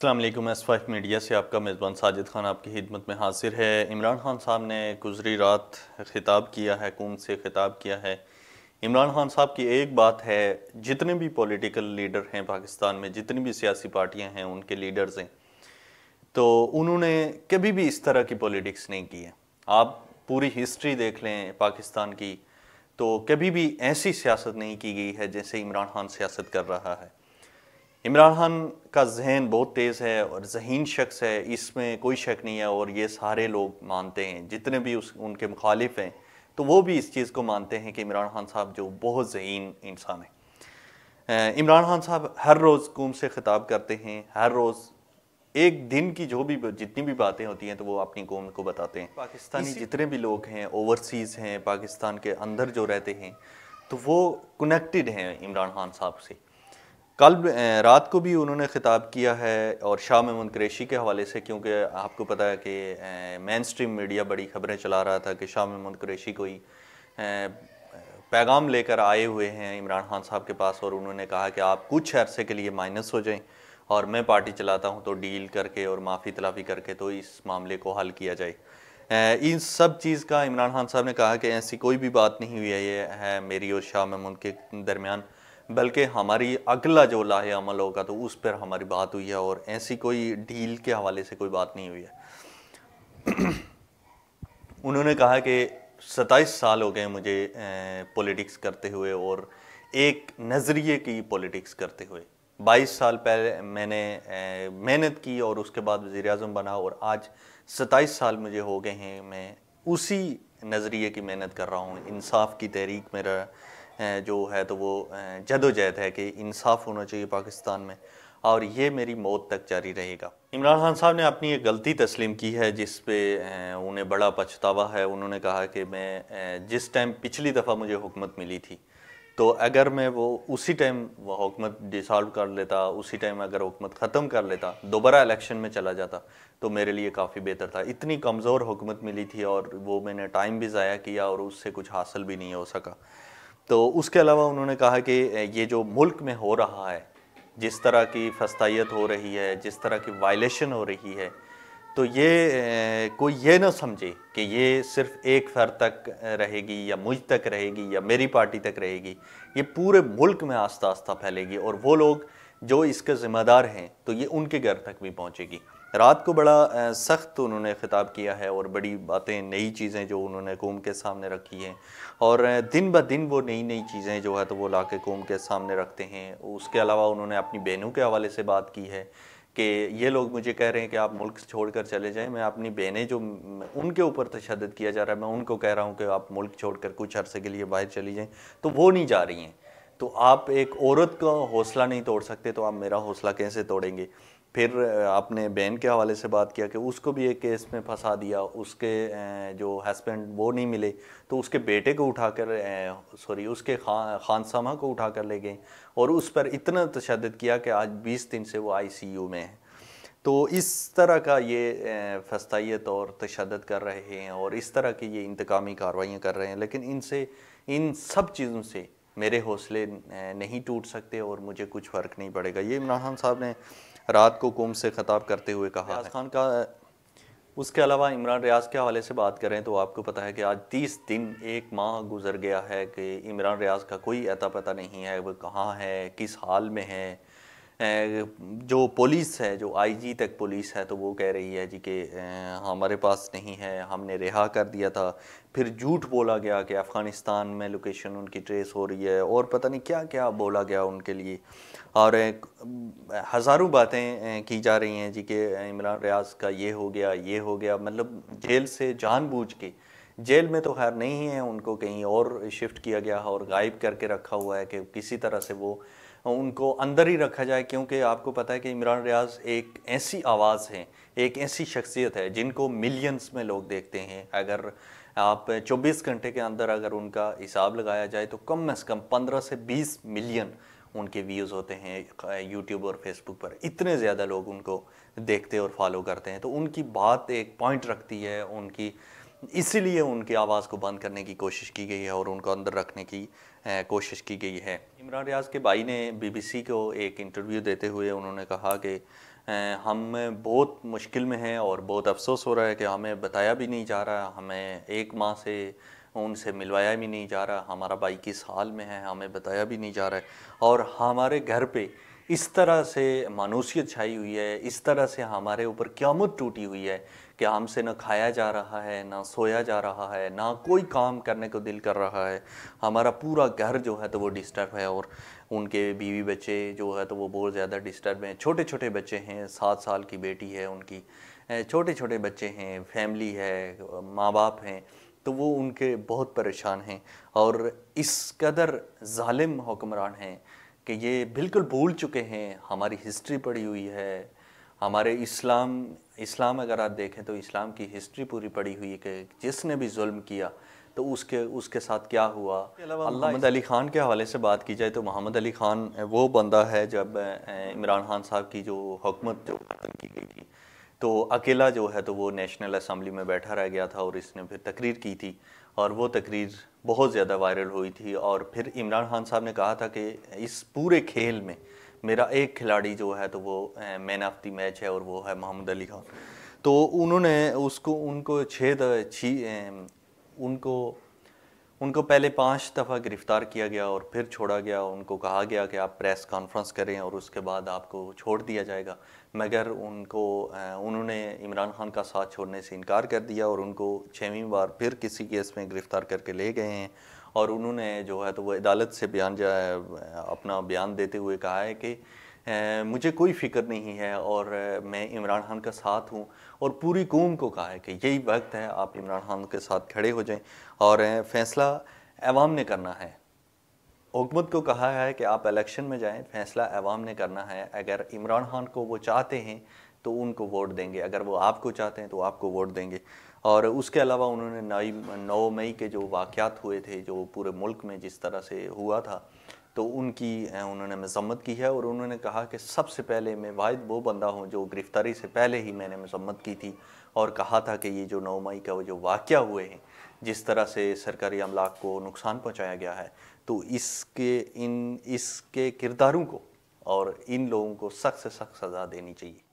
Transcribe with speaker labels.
Speaker 1: السلام علیکم S5 media سے آپ کا میزبان ساجد خان آپ کی خدمت میں حاضر ہے۔ عمران خان صاحب نے گزری رات خطاب کیا ہے، قوم سے خطاب کیا ہے۔ عمران خان صاحب کی ایک بات ہے، جتنے بھی پولیٹیکل لیڈر ہیں پاکستان میں، جتنی بھی سیاسی پارٹیاں ہیں ان کے لیڈرز ہیں، تو انہوں نے کبھی بھی اس طرح کی پولیٹکس نہیں کی ہے۔ آپ پوری ہسٹری دیکھ لیں پاکستان کی، تو کبھی بھی ایسی سیاست نہیں کی گئی ہے جیسے عمران خان سیاست کر رہا ہے۔ عمران خان کا ذہن بہت تیز ہے اور ذہین شخص ہے، اس میں کوئی شک نہیں ہے، اور یہ سارے لوگ مانتے ہیں، جتنے بھی ان کے مخالف ہیں تو وہ بھی اس چیز کو مانتے ہیں کہ عمران خان صاحب جو بہت ذہین انسان ہے۔ عمران خان صاحب ہر روز قوم سے خطاب کرتے ہیں، ہر روز ایک دن کی جتنی بھی باتیں ہوتی ہیں تو وہ اپنی قوم کو بتاتے ہیں۔ پاکستانی جتنے بھی لوگ ہیں، اوورسیز ہیں، پاکستان کے اندر جو رہتے ہیں، تو وہ کنیکٹڈ ہیں عمران خان صاحب سے۔ کل رات کو بھی انہوں نے خطاب کیا ہے، اور شاہ محمود قریشی کے حوالے سے، کیونکہ آپ کو پتہ ہے کہ مین سٹریم میڈیا بڑی خبریں چلا رہا تھا کہ شاہ محمود قریشی کوئی پیغام لے کر آئے ہوئے ہیں عمران خان صاحب کے پاس، اور انہوں نے کہا کہ آپ کچھ عرصے کے لیے مائنس ہو جائیں اور میں پارٹی چلاتا ہوں، تو ڈیل کر کے اور معافی تلافی کر کے تو اس معاملے کو حل کیا جائے۔ ان سب چیز کا عمران خان صاحب نے کہا کہ ایسی کوئی بھی بات نہیں ہوئی ہے یہ ہے میری اور شاہ محمود کے درمیان، بلکہ ہماری اگلا جو لاہے عمل ہوگا تو اس پر ہماری بات ہوئی ہے، اور ایسی کوئی ڈیل کے حوالے سے کوئی بات نہیں ہوئی ہے۔ انہوں نے کہا کہ 27 سال ہو گئے مجھے پولیٹکس کرتے ہوئے، اور ایک نظریے کی پولیٹکس کرتے ہوئے۔ 22 سال پہلے میں نے محنت کی اور اس کے بعد وزیر اعظم بنا، اور آج 27 سال مجھے ہو گئے ہیں، میں اسی نظریے کی محنت کر رہا ہوں۔ انصاف کی تحریک میرا جو ہے تو وہ جدوجہد ہے کہ انصاف ہونا چاہیے پاکستان میں، اور یہ میری موت تک جاری رہے گا۔ عمران خان صاحب نے اپنی ایک غلطی تسلیم کی ہے جس پہ انہیں بڑا پچھتاوا ہے۔ انہوں نے کہا کہ میں جس ٹائم پچھلی دفعہ مجھے حکومت ملی تھی، تو اگر میں وہ اسی ٹائم وہ حکومت ڈیسالو کر لیتا، اسی ٹائم اگر حکومت ختم کر لیتا، دوبارہ الیکشن میں چلا جاتا تو میرے لیے کافی بہتر تھا۔ اتنی کمزور حکومت ملی تھی اور وہ میں نے ٹائم بھی ضائع کیا اور اس سے کچھ حاصل بھی نہیں ہو سکا۔ تو اس کے علاوہ انہوں نے کہا کہ یہ جو ملک میں ہو رہا ہے، جس طرح کی فسطائیت ہو رہی ہے، جس طرح کی وائلیشن ہو رہی ہے، تو یہ کوئی یہ نہ سمجھے کہ یہ صرف ایک فرد تک رہے گی یا مجھ تک رہے گی یا میری پارٹی تک رہے گی، یہ پورے ملک میں آہستہ آہستہ پھیلے گی، اور وہ لوگ جو اس کے ذمہ دار ہیں تو یہ ان کے گھر تک بھی پہنچے گی۔ رات کو بڑا سخت انہوں نے خطاب کیا ہے، اور بڑی باتیں، نئی چیزیں جو انہوں نے قوم کے سامنے رکھی ہیں، اور دن بہ دن وہ نئی چیزیں جو ہے تو وہ لا کے قوم کے سامنے رکھتے ہیں۔ اس کے علاوہ انہوں نے اپنی بہنوں کے حوالے سے بات کی ہے کہ یہ لوگ مجھے کہہ رہے ہیں کہ آپ ملک چھوڑ کر چلے جائیں، میں اپنی بہنیں جو ان کے اوپر تشدد کیا جا رہا ہے، میں ان کو کہہ رہا ہوں کہ آپ ملک چھوڑ کر کچھ عرصے کے لیے باہر چلی جائیں، تو وہ نہیں جا رہی ہیں۔ تو آپ ایک عورت کا حوصلہ نہیں توڑ سکتے تو آپ میرا حوصلہ کیسے توڑیں گے؟ پھر اپنے بہن کے حوالے سے بات کیا کہ اس کو بھی ایک کیس میں پھنسا دیا، اس کے جو ہسبینڈ وہ نہیں ملے تو اس کے بیٹے کو اٹھا کر اس کے خانسامہ کو اٹھا کر لے گئے، اور اس پر اتنا تشدد کیا کہ آج 20 دن سے وہ ICU میں ہے۔ تو اس طرح کا یہ فسطائیت اور تشدد کر رہے ہیں، اور اس طرح کی یہ انتقامی کارروائیاں کر رہے ہیں، لیکن ان سب چیزوں سے میرے حوصلے نہیں ٹوٹ سکتے اور مجھے کچھ فرق نہیں پڑے گا۔ یہ عمران خان صاحب نے رات کو قوم سے خطاب کرتے ہوئے کہا ہے۔ ریاض خان کا اس کے علاوہ عمران ریاض کے حوالے سے بات کریں تو آپ کو پتہ ہے کہ آج 30 دن، ایک ماہ گزر گیا ہے کہ عمران ریاض کا کوئی اتا پتہ نہیں ہے، وہ کہاں ہے، کس حال میں ہے۔ جو پولیس ہے، جو IG تک پولیس ہے، تو وہ کہہ رہی ہے جی کہ ہمارے پاس نہیں ہے، ہم نے رہا کر دیا تھا۔ پھر جھوٹ بولا گیا کہ افغانستان میں لوکیشن ان کی ٹریس ہو رہی ہے، اور پتہ نہیں کیا کیا بولا گیا ان کے لیے، اور ہزاروں باتیں کی جا رہی ہیں جی کہ عمران ریاض کا یہ ہو گیا، مطلب جیل سے جان بوجھ کے، جیل میں تو خیر نہیں ہے، ان کو کہیں اور شفٹ کیا گیا اور غائب کر کے رکھا ہوا ہے کہ کسی طرح سے وہ ان کو اندر ہی رکھا جائے، کیونکہ آپ کو پتہ ہے کہ عمران ریاض ایک ایسی آواز ہے، ایک ایسی شخصیت ہے جن کو ملینز میں لوگ دیکھتے ہیں۔ اگر آپ 24 گھنٹے کے اندر اگر ان کا حساب لگایا جائے تو کم از کم 15 سے 20 ملین ان کے ویوز ہوتے ہیں یوٹیوب اور فیس بک پر، اتنے زیادہ لوگ ان کو دیکھتے اور فالو کرتے ہیں، تو ان کی بات ایک پوائنٹ رکھتی ہے ان کی، اسی لیے ان کی آواز کو بند کرنے کی کوشش کی گئی ہے اور ان کو اندر رکھنے کی کوشش کی گئی ہے۔ عمران ریاض کے بھائی نے BBC کو ایک انٹرویو دیتے ہوئے انہوں نے کہا کہ ہم بہت مشکل میں ہیں اور بہت افسوس ہو رہا ہے کہ ہمیں بتایا بھی نہیں جا رہا، ہمیں ایک ماہ سے ان سے ملوایا بھی نہیں جا رہا، ہمارا بھائی کس حال میں ہے ہمیں بتایا بھی نہیں جا رہا ہے، اور ہمارے گھر پہ اس طرح سے مانوسیت چھائی ہوئی ہے، اس طرح سے ہمارے اوپر قیامت ٹوٹی ہوئی ہے کہ ہم سے نہ کھایا جا رہا ہے، نہ سویا جا رہا ہے، نہ کوئی کام کرنے کو دل کر رہا ہے، ہمارا پورا گھر جو ہے تو وہ ڈسٹرب ہے، اور ان کے بیوی بچے جو ہے تو وہ بہت زیادہ ڈسٹرب ہیں، چھوٹے چھوٹے بچے ہیں، 7 سال کی بیٹی ہے ان کی، چھوٹے چھوٹے بچے ہیں، فیملی ہے، ماں باپ ہیں، تو وہ ان کے بہت پریشان ہیں، اور اس قدر ظالم حکمران ہیں کہ یہ بالکل بھول چکے ہیں، ہماری ہسٹری پڑی ہوئی ہے، ہمارے اسلام اگر آپ دیکھیں تو اسلام کی ہسٹری پوری پڑی ہوئی ہے کہ جس نے بھی ظلم کیا تو اس کے ساتھ کیا ہوا۔ محمد علی خان کے حوالے سے بات کی جائے تو محمد علی خان وہ بندہ ہے، جب عمران خان صاحب کی جو حکومت جو ختم کی گئی تھی تو اکیلا جو ہے تو وہ نیشنل اسمبلی میں بیٹھا رہ گیا تھا، اور اس نے پھر تقریر کی تھی، اور وہ تقریر بہت زیادہ وائرل ہوئی تھی، اور پھر عمران خان صاحب نے کہا تھا کہ اس پورے کھیل میں میرا ایک کھلاڑی جو ہے تو وہ مین آف دی میچ ہے، اور وہ ہے محمد علی خان۔ تو انہوں نے ان کو پہلے 5 دفعہ گرفتار کیا گیا اور پھر چھوڑا گیا، ان کو کہا گیا کہ آپ پریس کانفرنس کریں اور اس کے بعد آپ کو چھوڑ دیا جائے گا، مگر انہوں نے عمران خان کا ساتھ چھوڑنے سے انکار کر دیا، اور ان کو 6ویں بار پھر کسی کیس میں گرفتار کر کے لے گئے ہیں، اور انہوں نے جو ہے تو وہ عدالت سے اپنا بیان دیتے ہوئے کہا ہے کہ مجھے کوئی فکر نہیں ہے، اور میں عمران خان کا ساتھ ہوں، اور پوری قوم کو کہا ہے کہ یہی وقت ہے آپ عمران خان کے ساتھ کھڑے ہو جائیں، اور فیصلہ عوام نے کرنا ہے۔ حکومت کو کہا ہے کہ آپ الیکشن میں جائیں، فیصلہ عوام نے کرنا ہے، اگر عمران خان کو وہ چاہتے ہیں تو ان کو ووٹ دیں گے، اگر وہ آپ کو چاہتے ہیں تو آپ کو ووٹ دیں گے۔ اور اس کے علاوہ انہوں نے 9 مئی کے جو واقعات ہوئے تھے جو پورے ملک میں جس طرح سے ہوا تھا تو انہوں نے مذمت کی ہے، اور انہوں نے کہا کہ سب سے پہلے میں واحد وہ بندہ ہوں جو گرفتاری سے پہلے ہی میں نے مذمت کی تھی، اور کہا تھا کہ یہ جو 9 مئی کا وہ جو واقعہ ہوئے ہیں، جس طرح سے سرکاری املاک کو نقصان پہنچایا گیا ہے، تو اس کے کرداروں کو اور ان لوگوں کو سخت سے سخت سزا دینی چاہیے۔